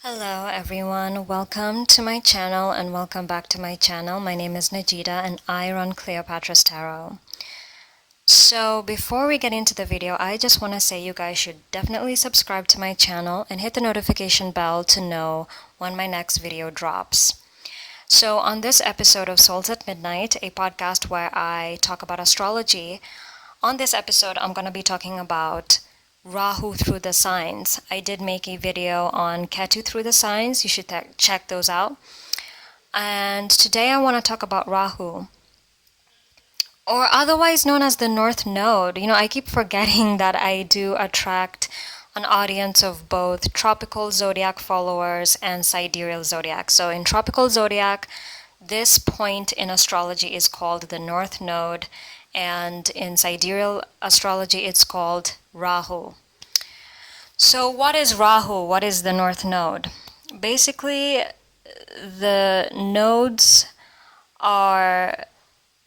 Hello everyone, welcome to my channel and welcome back to my channel. My name is Najida and I run Cleopatra's Tarot. So before we get into the video, I just want to say you guys should definitely subscribe to my channel and hit the notification bell to know when my next video drops. So on this episode of Souls at Midnight, a podcast where I talk about astrology, on this episode I'm going to be talking about Rahu through the signs. I did make a video on Ketu through the signs. You should check those out. And today I want to talk about Rahu, or otherwise known as the North Node. I keep forgetting that I do attract an audience of both tropical zodiac followers and sidereal zodiac. So in tropical zodiac, this point in astrology is called the North Node, and in sidereal astrology it's called Rahu. So what is Rahu? What is the North Node? Basically, the nodes are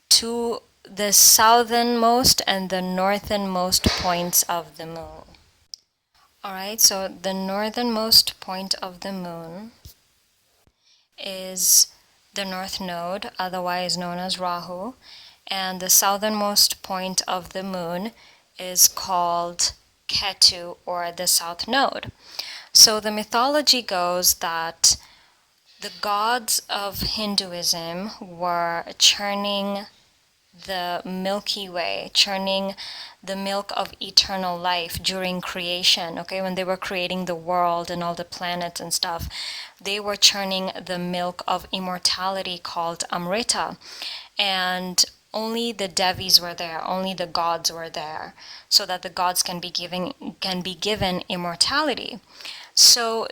to the southernmost and the northernmost points of the moon. Alright, so the northernmost point of the moon is the North Node, otherwise known as Rahu, and the southernmost point of the moon is called Ketu, or the South Node. So the mythology goes that the gods of Hinduism were churning the Milky Way, churning the milk of eternal life during creation, okay? When they were creating the world and all the planets and stuff, they were churning the milk of immortality called Amrita. And only the Devis were there, only the gods were there, so that the gods can be given immortality. So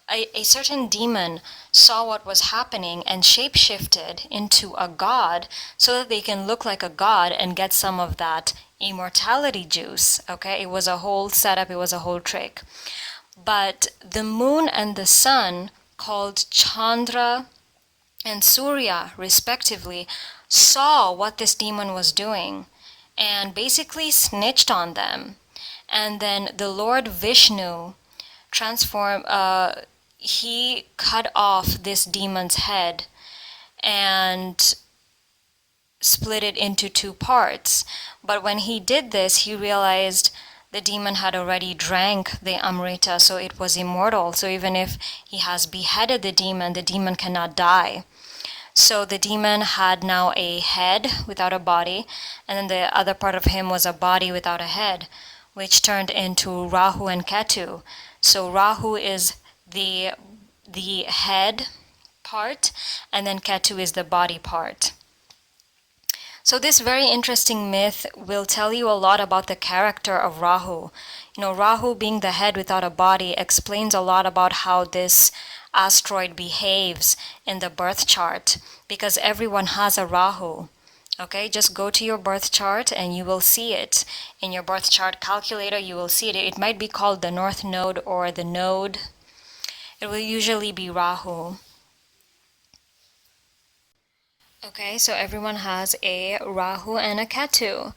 a certain demon saw what was happening and shapeshifted into a god so that they can look like a god and get some of that immortality juice, okay? It was a whole setup, it was a whole trick. But the moon and the sun, called Chandra and Surya respectively, saw what this demon was doing and basically snitched on them. And then the Lord Vishnu he cut off this demon's head and split it into two parts. But when he did this, he realized the demon had already drank the Amrita, so it was immortal. So even if he has beheaded the demon cannot die. So the demon had now a head without a body, and then the other part of him was a body without a head, which turned into Rahu and Ketu. So Rahu is the head part, and then Ketu is the body part. So this very interesting myth will tell you a lot about the character of Rahu. Rahu being the head without a body explains a lot about how this asteroid behaves in the birth chart, because everyone has a Rahu. Okay, just go to your birth chart and you will see it. In your birth chart calculator, you will see it. It might be called the North Node or the Node. It will usually be Rahu. Okay, so everyone has a Rahu and a Ketu.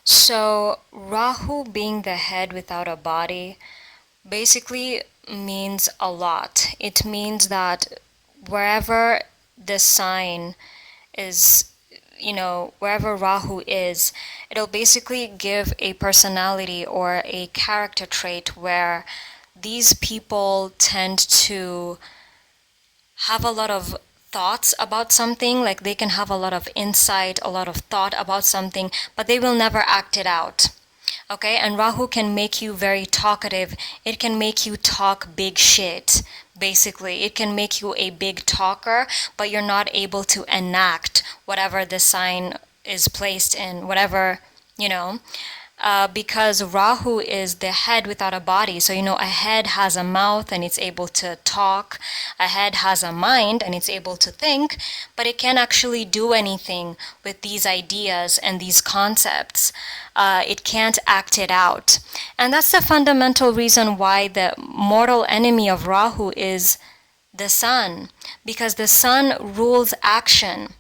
So Rahu being the head without a body basically means a lot. It means that wherever the sign is, wherever Rahu is, it'll basically give a personality or a character trait where these people tend to have a lot of thoughts about something, like they can have a lot of insight, a lot of thought about something, but they will never act it out. Okay, and Rahu can make you very talkative. It can make you talk big shit, basically. It can make you a big talker, but you're not able to enact whatever the sign is placed in, whatever, because Rahu is the head without a body. So, a head has a mouth and it's able to talk. A head has a mind and it's able to think, but it can't actually do anything with these ideas and these concepts. It can't act it out. And that's the fundamental reason why the mortal enemy of Rahu is the sun, because the sun rules action.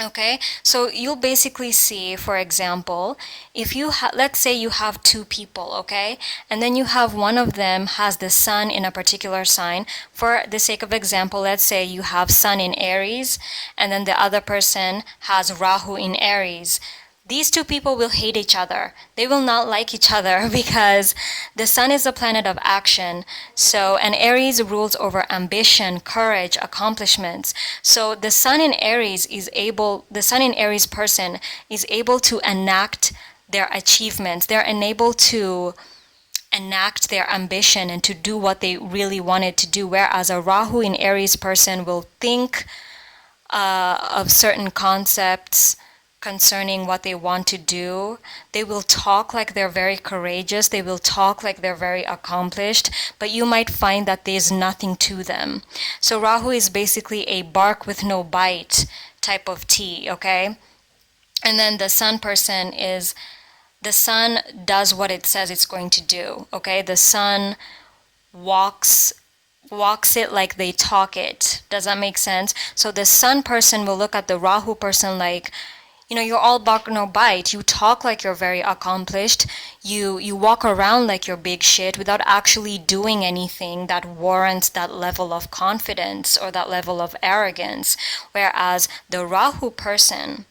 Okay, so you'll basically see, for example, if you let's say you have two people, okay, and then you have one of them has the sun in a particular sign. For the sake of example, let's say you have sun in Aries, and then the other person has Rahu in Aries. These two people will hate each other. They will not like each other because the sun is a planet of action. So, and Aries rules over ambition, courage, accomplishments. So the sun in Aries the sun in Aries person is able to enact their achievements. They're enabled to enact their ambition and to do what they really wanted to do. Whereas a Rahu in Aries person will think of certain concepts concerning what they want to do. They will talk like they're very courageous. They will talk like they're very accomplished, but you might find that there's nothing to them. So Rahu is basically a bark with no bite type of tea, okay? And then the sun person is, the sun does what it says it's going to do, okay? The sun walks it like they talk it. Does that make sense? So the sun person will look at the Rahu person like, you're all bark no bite. You talk like you're very accomplished. You walk around like you're big shit without actually doing anything that warrants that level of confidence or that level of arrogance. Whereas the Rahu person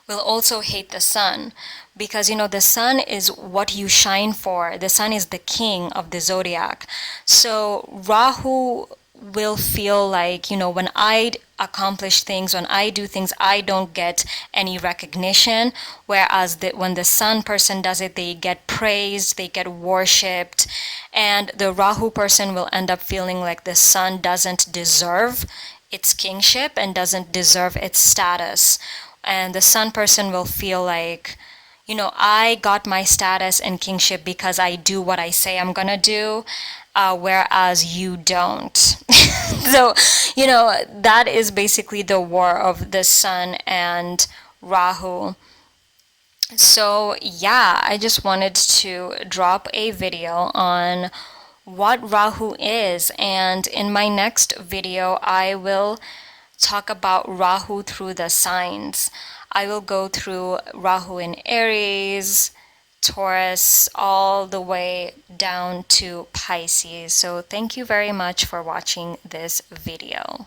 will also hate the sun because the sun is what you shine for. The sun is the king of the zodiac. So Rahu will feel like, when I accomplish things, when I do things, I don't get any recognition. Whereas when the sun person does it, they get praised, they get worshipped. And the Rahu person will end up feeling like the sun doesn't deserve its kingship and doesn't deserve its status. And the sun person will feel like, I got my status and kingship because I do what I say I'm gonna do, whereas you don't. So, that is basically the war of the sun and Rahu. So, yeah, I just wanted to drop a video on what Rahu is, and in my next video, I will talk about Rahu through the signs. I will go through Rahu in Aries, Taurus, all the way down to Pisces. So thank you very much for watching this video.